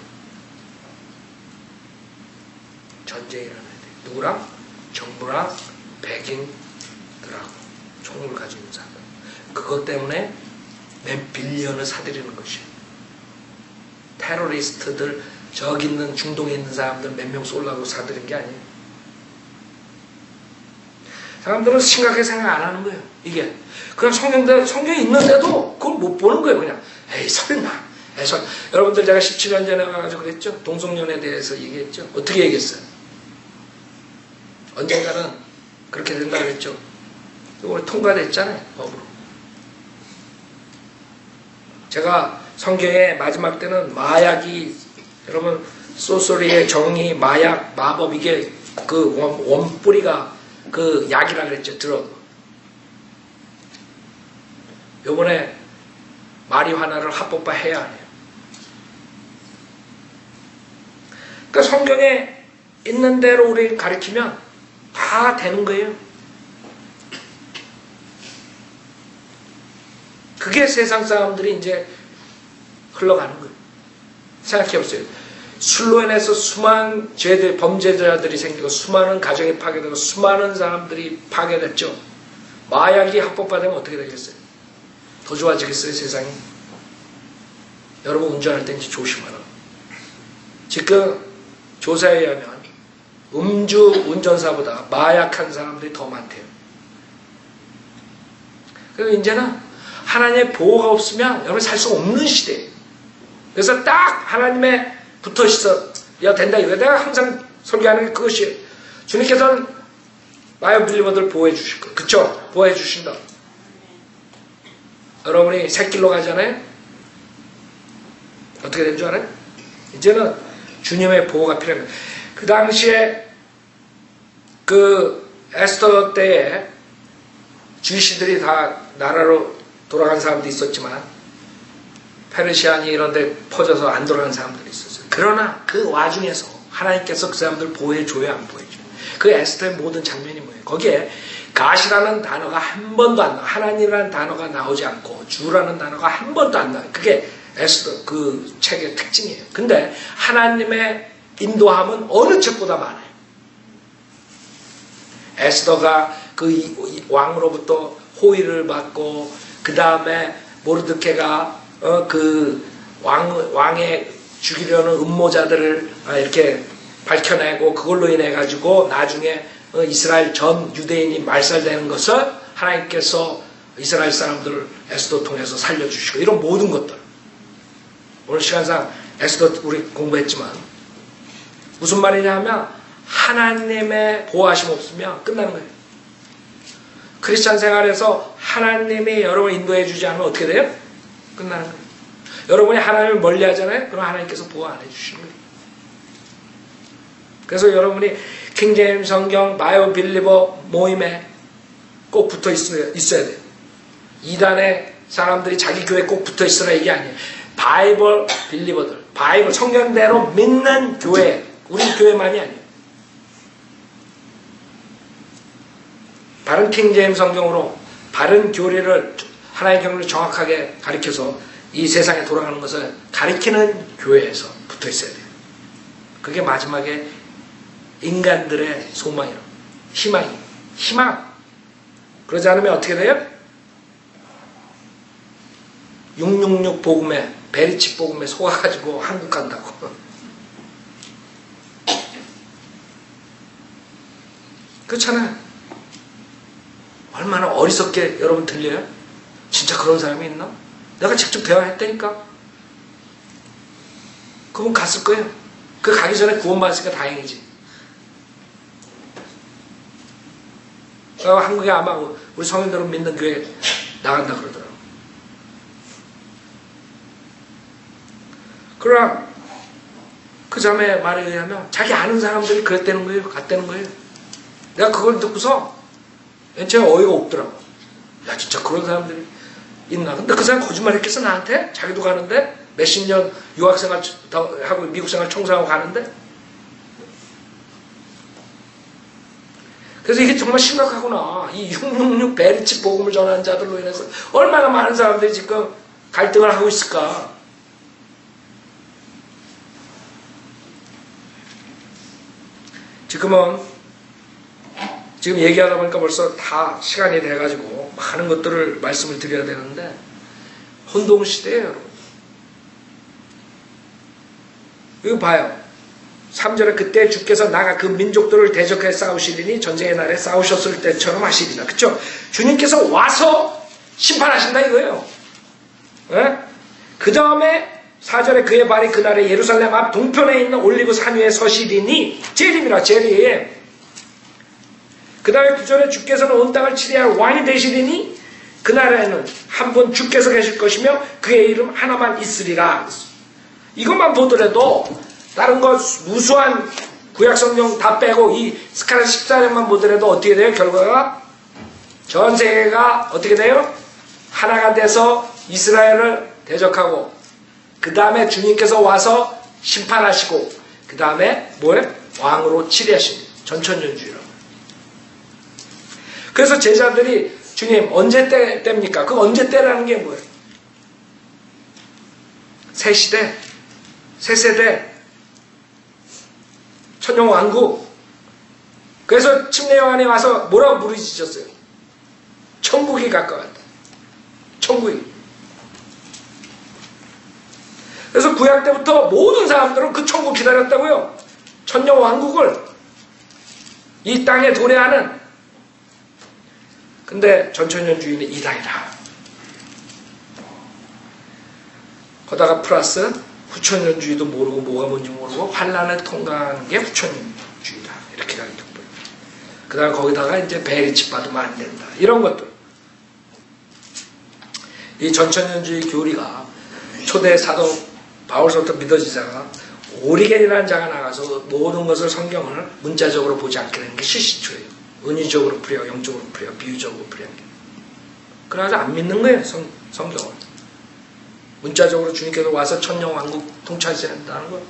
전쟁이 일어나야 돼요. 누구랑? 정부랑 백인들하고 총을 가지고 있는 사람. 그것 때문에 몇 빌리언을 사들이는 것이에요. 테러리스트들, 저기 있는 중동에 있는 사람들 몇 명 쏠라고 사들인 게 아니에요. 사람들은 심각하게 생각 안 하는 거예요. 이게. 그냥 성경이 있는데도 그걸 못 보는 거예요. 그냥. 에이, 설마. 여러분들 제가 17년 전에 와가지고 그랬죠? 동성연애에 대해서 얘기했죠? 어떻게 얘기했어요? 언젠가는 그렇게 된다 그랬죠? 이거 통과됐잖아요. 법으로. 제가 성경의 마지막 때는 마약이, 여러분, 소소리의 정의, 마약, 마법, 이게 그 원뿌리가 그 약이라 그랬죠. 드러그. 요번에 마리화나를 합법화해야 해요. 그러니까 성경에 있는 대로 우리 가르치면 다 되는 거예요. 그게 세상 사람들이 이제 흘러가는 거예요. 생각해보세요. 술로 인해서 수많은 범죄자들이 생기고 수많은 가정이 파괴되고 수많은 사람들이 파괴됐죠. 마약이 합법화되면 어떻게 되겠어요? 더 좋아지겠어요, 세상이? 여러분 운전할 때 이제 조심하라. 지금 조사에 의하면 음주 운전사보다 마약한 사람들이 더 많대요. 그리고 이제는 하나님의 보호가 없으면 여러분 살 수 없는 시대예요. 그래서 딱 하나님의 붙어 있어야 된다. 내가 항상 설교하는 게 그것이에요. 주님께서는 마이어 빌리버들 보호해 주실 거예요. 그쵸? 보호해 주신다. 여러분이 샛길로 가잖아요. 어떻게 된 줄 알아요? 이제는 주님의 보호가 필요합니다. 그 당시에 그 에스더 때에 주이시들이 다 나라로 돌아간 사람도 있었지만 페르시아니 이런 데 퍼져서 안 돌아간 사람들이 있었어요. 그러나 그 와중에서 하나님께서 그 사람들 보호해줘야 안 보여줘요. 그 에스더의 모든 장면이 뭐예요? 거기에 가시라는 단어가 한 번도 안 나와요. 하나님이라는 단어가 나오지 않고 주라는 단어가 한 번도 안 나와요. 그게 에스더 그 책의 특징이에요. 근데 하나님의 인도함은 어느 책보다 많아요. 에스더가 그 왕으로부터 호의를 받고 그 다음에 모르드케가 그 왕의 죽이려는 음모자들을 이렇게 밝혀내고 그걸로 인해 가지고 나중에 이스라엘 전 유대인이 말살되는 것을 하나님께서 이스라엘 사람들을 에스더 통해서 살려주시고 이런 모든 것들. 오늘 시간상 에스더 우리 공부했지만 무슨 말이냐 하면 하나님의 보호하심 없으면 끝나는 거예요. 크리스찬 생활에서 하나님이 여러분을 인도해 주지 않으면 어떻게 돼요? 끝나는 거예요. 여러분이 하나님을 멀리 하잖아요? 그럼 하나님께서 보호 안 해주시는 거예요. 그래서 여러분이 킹제임스 성경 바이오 빌리버 모임에 꼭 붙어 있어야 돼요. 이단의 사람들이 자기 교회에 꼭 붙어 있으라 이게 아니에요. 바이블 빌리버들, 바이블 성경대로 믿는 교회, 우리 교회만이 아니에요. 바른 킹제임스 성경으로 바른 교리를 하나의 경륜을 정확하게 가르쳐서 이 세상에 돌아가는 것을 가르치는 교회에서 붙어 있어야 돼요. 그게 마지막에 인간들의 소망이에요. 희망이에요. 희망. 그러지 않으면 어떻게 돼요? 666 복음에 베리치 복음에 속아가지고 한국 간다고. 그렇잖아요. 얼마나 어리석게 여러분 들려요? 진짜 그런 사람이 있나? 내가 직접 대화했다니까. 그분 갔을 거예요. 그 가기 전에 구원받았으니까 다행이지. 한국에 아마 우리 성인들은 믿는 교회 나간다 그러더라고. 그러나 그 자매의 말에 의하면 자기 아는 사람들이 그랬다는 거예요. 갔다는 거예요. 내가 그걸 듣고서 제가 어이가 없더라고. 야 진짜 그런 사람들이 있나. 근데 그 사람 거짓말 했겠어 나한테? 자기도 가는데 몇십 년 유학생활 하고 미국생활 청소하고 가는데. 그래서 이게 정말 심각하구나. 이 666 베리치 복음을 전하는 자들로 인해서 얼마나 많은 사람들이 지금 갈등을 하고 있을까. 지금 얘기하다 보니까 벌써 다 시간이 돼가지고 많은 것들을 말씀을 드려야 되는데 혼동시대예요 여러분. 이거 봐요. 3절에 그때 주께서 나가 그 민족들을 대적해 싸우시리니 전쟁의 날에 싸우셨을 때처럼 하시리라. 그쵸? 주님께서 와서 심판하신다 이거예요. 네? 그 다음에 4절에 그의 발이 그날에 예루살렘 앞 동편에 있는 올리브 산 위에 서시리니 재림이라 재림. 그 다음에 9절에 주께서는 온 땅을 치리할 왕이 되시리니 그날에는 한 분 주께서 계실 것이며 그의 이름 하나만 있으리라. 이것만 보더라도 다른 거 무수한 구약성경 다 빼고 이 스가랴 14장만 보더라도 어떻게 돼요? 결과가 전 세계가 어떻게 돼요? 하나가 돼서 이스라엘을 대적하고 그 다음에 주님께서 와서 심판하시고 그 다음에 뭐예요? 왕으로 치리하십니다. 전천년주의로. 그래서 제자들이 주님 언제 때입니까? 그 언제 때라는 게 뭐예요? 새 시대, 새 세대, 천년왕국. 그래서 침례 요한이 와서 뭐라고 부르짖었어요? 천국이 가까웠다. 천국이. 그래서 구약 때부터 모든 사람들은 그 천국 기다렸다고요. 천년왕국을 이 땅에 도래하는. 근데 전천년주의는 이단이다. 거다가 플러스 후천년주의도 모르고 뭐가 뭔지 모르고 환란을 통과하는 게 후천년주의다. 이렇게 가르쳐 보여요. 그 다음에 거기다가 이제 베리치 받으면 안 된다. 이런 것들. 이 전천년주의 교리가 초대 사도 바울서부터 믿어지다가 오리겐이라는 자가 나가서 모든 것을 성경을 문자적으로 보지 않게 되는 게 실시초예요. 은유적으로 풀려, 영적으로 풀려, 비유적으로 풀려. 그래서 안 믿는 거예요, 성경을. 문자적으로 주님께서 와서 천년왕국 통치하셔야 된다는 거.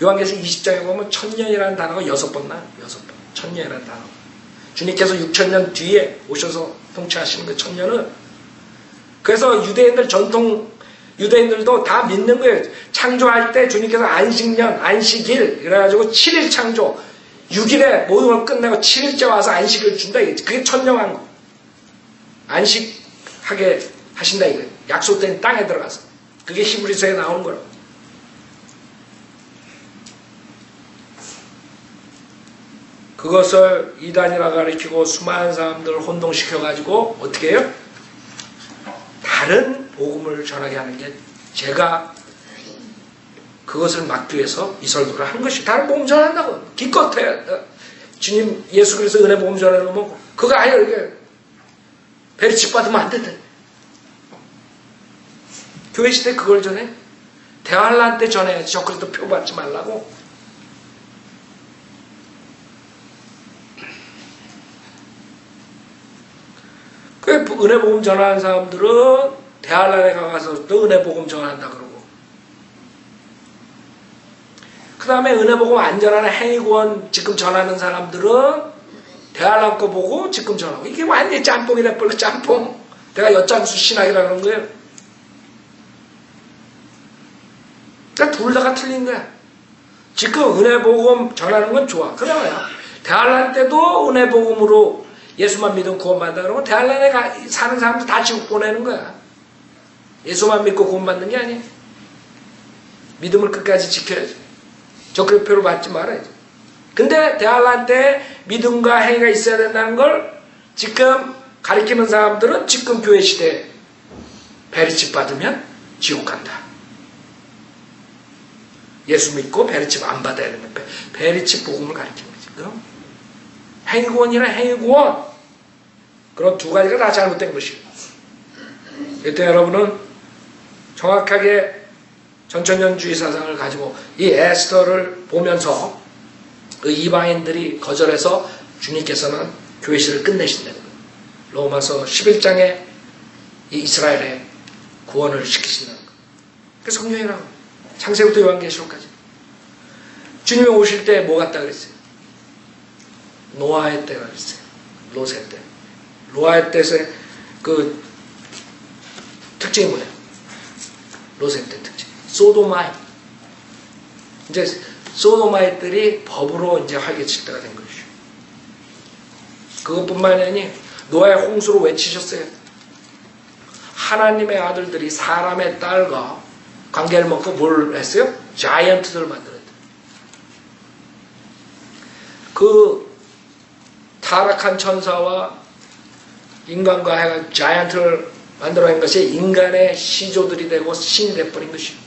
요한계시록 20장에 보면 천년이라는 단어가 6번 나와요. 6번. 천년이라는 단어. 주님께서 6천년 뒤에 오셔서 통치하시는 그 천년은. 그래서 유대인들 전통 유대인들도 다 믿는 거예요. 창조할 때 주님께서 안식년, 안식일 그래가지고 7일 창조 6일에 모든 걸 끝내고 7일째 와서 안식을 준다. 그게 천년왕국. 안식하게 하신다 이거예요. 약속된 땅에 들어가서. 그게 히브리서에 나오는 거라고. 그것을 이단이라 가리키고 수많은 사람들을 혼동시켜가지고 어떻게 해요? 다른 복음을 전하게 하는 게 제가 그것을 막기 위해서 이 설교를 한 것이 다른 복음 전한다고. 기껏해 주님 예수 그리스도 은혜 복음 전하면 그거 아니에요. 이게 베리칩 받으면 안 된다. 교회 시대 그걸 전해. 대환란 때 전해야지. 저 그래도 표 받지 말라고. 그 은혜 복음 전하는 사람들은 대환란에 가서 또 은혜 복음 전한다 그러고. 그 다음에 은혜 복음 안 전하는 행위구원 지금 전하는 사람들은 대환란 거 보고 지금 전하고. 이게 완전히 짬뽕이다 벌써 짬뽕. 내가 엿장수 신학이라는 거예요. 그러니까 둘 다가 틀린 거야. 지금 은혜 복음 전하는 건 좋아. 그러면 대환란 때도 은혜 복음으로 예수만 믿으면 구원받는다 그러면 대환란에 사는 사람들 다 지옥 보내는 거야. 예수만 믿고 구원받는 게 아니야. 믿음을 끝까지 지켜야지. 적그리표를 받지 말아야지. 근데 대환란 때 믿음과 행위가 있어야 된다는 걸 지금 가리키는 사람들은 지금 교회 시대에 베리칩 받으면 지옥 간다. 예수 믿고 베리칩 안 받아야 되는 거야. 베리칩 복음을 가리키는 거지. 그럼 행위구원이나 행위구원 그런 두 가지가 다 잘못된 것이에요. 이때 여러분은 정확하게 전천년주의 사상을 가지고 이 에스더를 보면서 그 이방인들이 거절해서 주님께서는 교회 시대를 끝내신다는 거예요. 로마서 11장에 이 이스라엘의 구원을 시키신다는 거예요. 그 성령이라고. 창세부터 요한계시록까지. 주님이 오실 때 뭐 같다 그랬어요? 노아의 때가 그랬어요. 롯의 때. 노아의 때의 그 특징이 뭐예요? 롯의 때 특징. 소도마이. 이제 소도마이들이 법으로 이제 활개칠 때가 된 것이죠. 그것뿐만이 아니라 노아의 홍수로 외치셨어요. 하나님의 아들들이 사람의 딸과 관계를 먹고 뭘 했어요? 자이언트들을 만들었대요. 그 타락한 천사와 인간과 해가 자이언트를 만들어낸 것이 인간의 시조들이 되고 신이 돼버린 것이에요.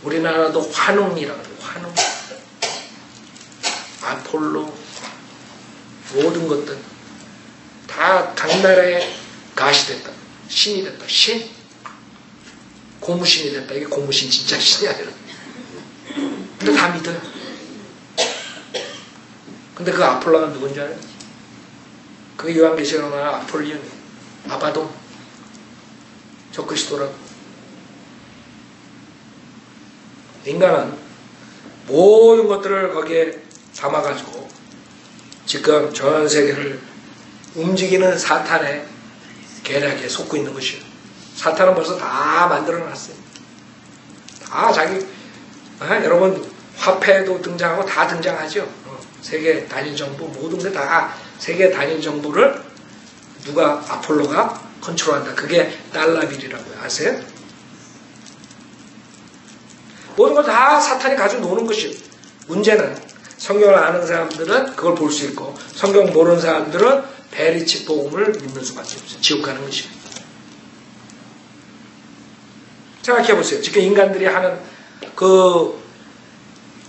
우리나라도 환웅이라고 해요. 환웅. 아폴로 모든 것들 다 각 나라의 가시 됐다. 신이 됐다. 신. 고무신이 됐다. 이게 고무신 진짜 신이 아니라. 근데 다 믿어요. 근데 그 아폴로가 누군지 알아요? 그게 요한계시록에 나오는 아폴리온, 아바돈, 적그리스도라고. 인간은 모든 것들을 거기에 담아가지고 지금 전 세계를 움직이는 사탄의 계략에 속고 있는 것이에요. 사탄은 벌써 다 만들어놨어요. 다 자기, 여러분 화폐도 등장하고 다 등장하죠. 세계 단일 정부 모든 게 다 세계 단일 정부를 누가 아폴로가 컨트롤한다. 그게 달라빌이라고요. 아세요? 모든 걸 다 사탄이 가지고 노는 것이에요. 문제는 성경을 아는 사람들은 그걸 볼 수 있고 성경 모르는 사람들은 베리칩 복음을 믿는 수밖에 없어요. 지옥 가는 것이에요. 생각해보세요. 지금 인간들이 하는 그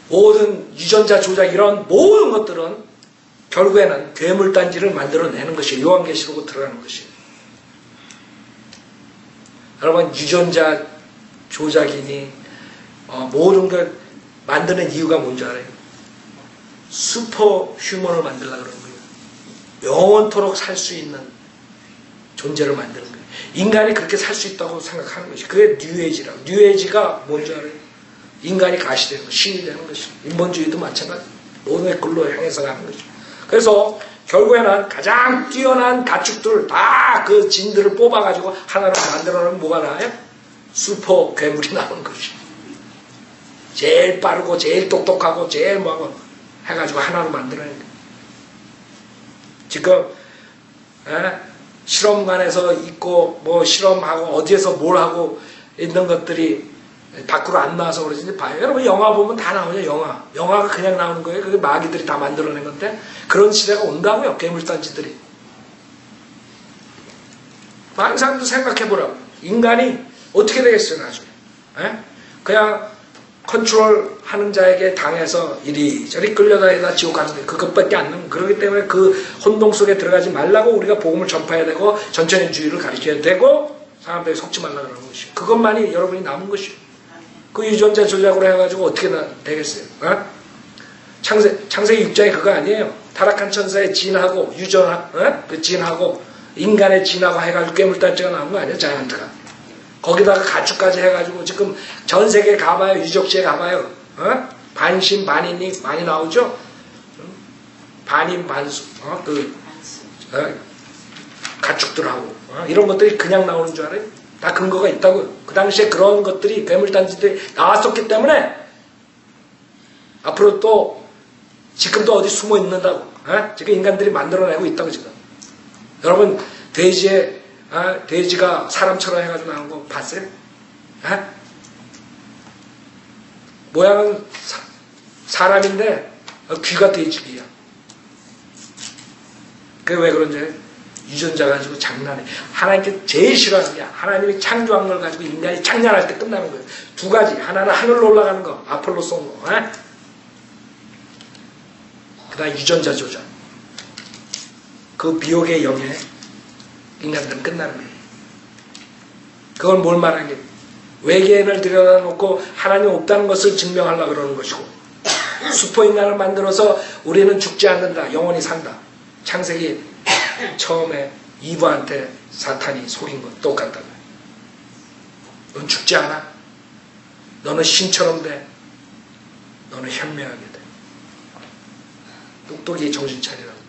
모든 유전자 조작 이런 모든 것들은 결국에는 괴물단지를 만들어내는 것이에요. 요한계시록으로 들어가는 것이에요. 여러분 유전자 조작이니 모든 걸 만드는 이유가 뭔지 알아요? 슈퍼 휴먼을 만들려고 그러는 거예요. 영원토록 살 수 있는 존재를 만드는 거예요. 인간이 그렇게 살 수 있다고 생각하는 것이. 그게 뉴에이지라고. 뉴에이지가 뭔지 알아요? 인간이 가시되는 것, 신이 되는 것이. 인본주의도 마찬가지. 모든 걸로 향해서 가는 것이. 그래서 결국에는 가장 뛰어난 가축들 다 그 진들을 뽑아가지고 하나로 만들어내면 뭐가 나와요? 슈퍼 괴물이 나오는 것이. 제일 빠르고 제일 똑똑하고 제일 뭐하고 해가지고 하나로 만들어내는 거예요. 지금 실험관에서 있고 뭐 실험하고 어디에서 뭘 하고 있는 것들이 밖으로 안 나와서 그러지. 봐요. 여러분 영화 보면 다 나오죠. 영화가 그냥 나오는 거예요. 그게 마귀들이 다 만들어낸 건데 그런 시대가 온다고요. 괴물단지들이. 많은 사람도 생각해보라고. 인간이 어떻게 되겠어요 나중에. 그냥 컨트롤 하는 자에게 당해서 이리저리 끌려다니다 지옥 가는데 그것밖에 안 나오는. 그렇기 때문에 그 혼동 속에 들어가지 말라고 우리가 복음을 전파해야 되고 전천인주의를 가르쳐야 되고 사람들이 속지 말라 그러는 것이. 그것만이 여러분이 남은 것이요. 그 유전자 조작으로 해가지고 어떻게 되겠어요? 창세기 6장이 그거 아니에요. 타락한 천사의 진하고 그 진하고 인간의 진하고 해가지고 괴물단지가 나온 거 아니에요? 자이언트가. 거기다가 가축까지 해가지고 지금 전 세계에 가봐요. 유적지에 가봐요. 반신 반인이 많이 나오죠? 반인 반수. 가축들하고 이런 것들이 그냥 나오는 줄 알아요? 다 근거가 있다고요. 그 당시에 그런 것들이 괴물단지들이 나왔었기 때문에 앞으로 또 지금도 어디 숨어 있는다고. 지금 인간들이 만들어내고 있다고 지금. 여러분 돼지가 사람처럼 해가지고 나온 거 봤어요? 모양은 사람인데 귀가 돼지귀야. 그게 왜 그런지 유전자 가지고 장난해. 하나님께 제일 싫어하는 게 하나님이 창조한 걸 가지고 인간이 장난할 때 끝나는 거예요. 두 가지. 하나는 하늘로 올라가는 거. 아폴로 쏜 거. 그 다음 유전자 조작. 그 미혹의 영에 인간들은 끝나는 거예요. 그걸 뭘 말하는 게 외계인을 들여다놓고 하나님 없다는 것을 증명하려고 그러는 것이고 슈퍼인간을 만들어서 우리는 죽지 않는다. 영원히 산다. 창세기 처음에 이브한테 사탄이 속인 건 똑같다고요. 넌 죽지 않아. 너는 신처럼 돼. 너는 현명하게 돼. 똑똑히 정신 차리라고.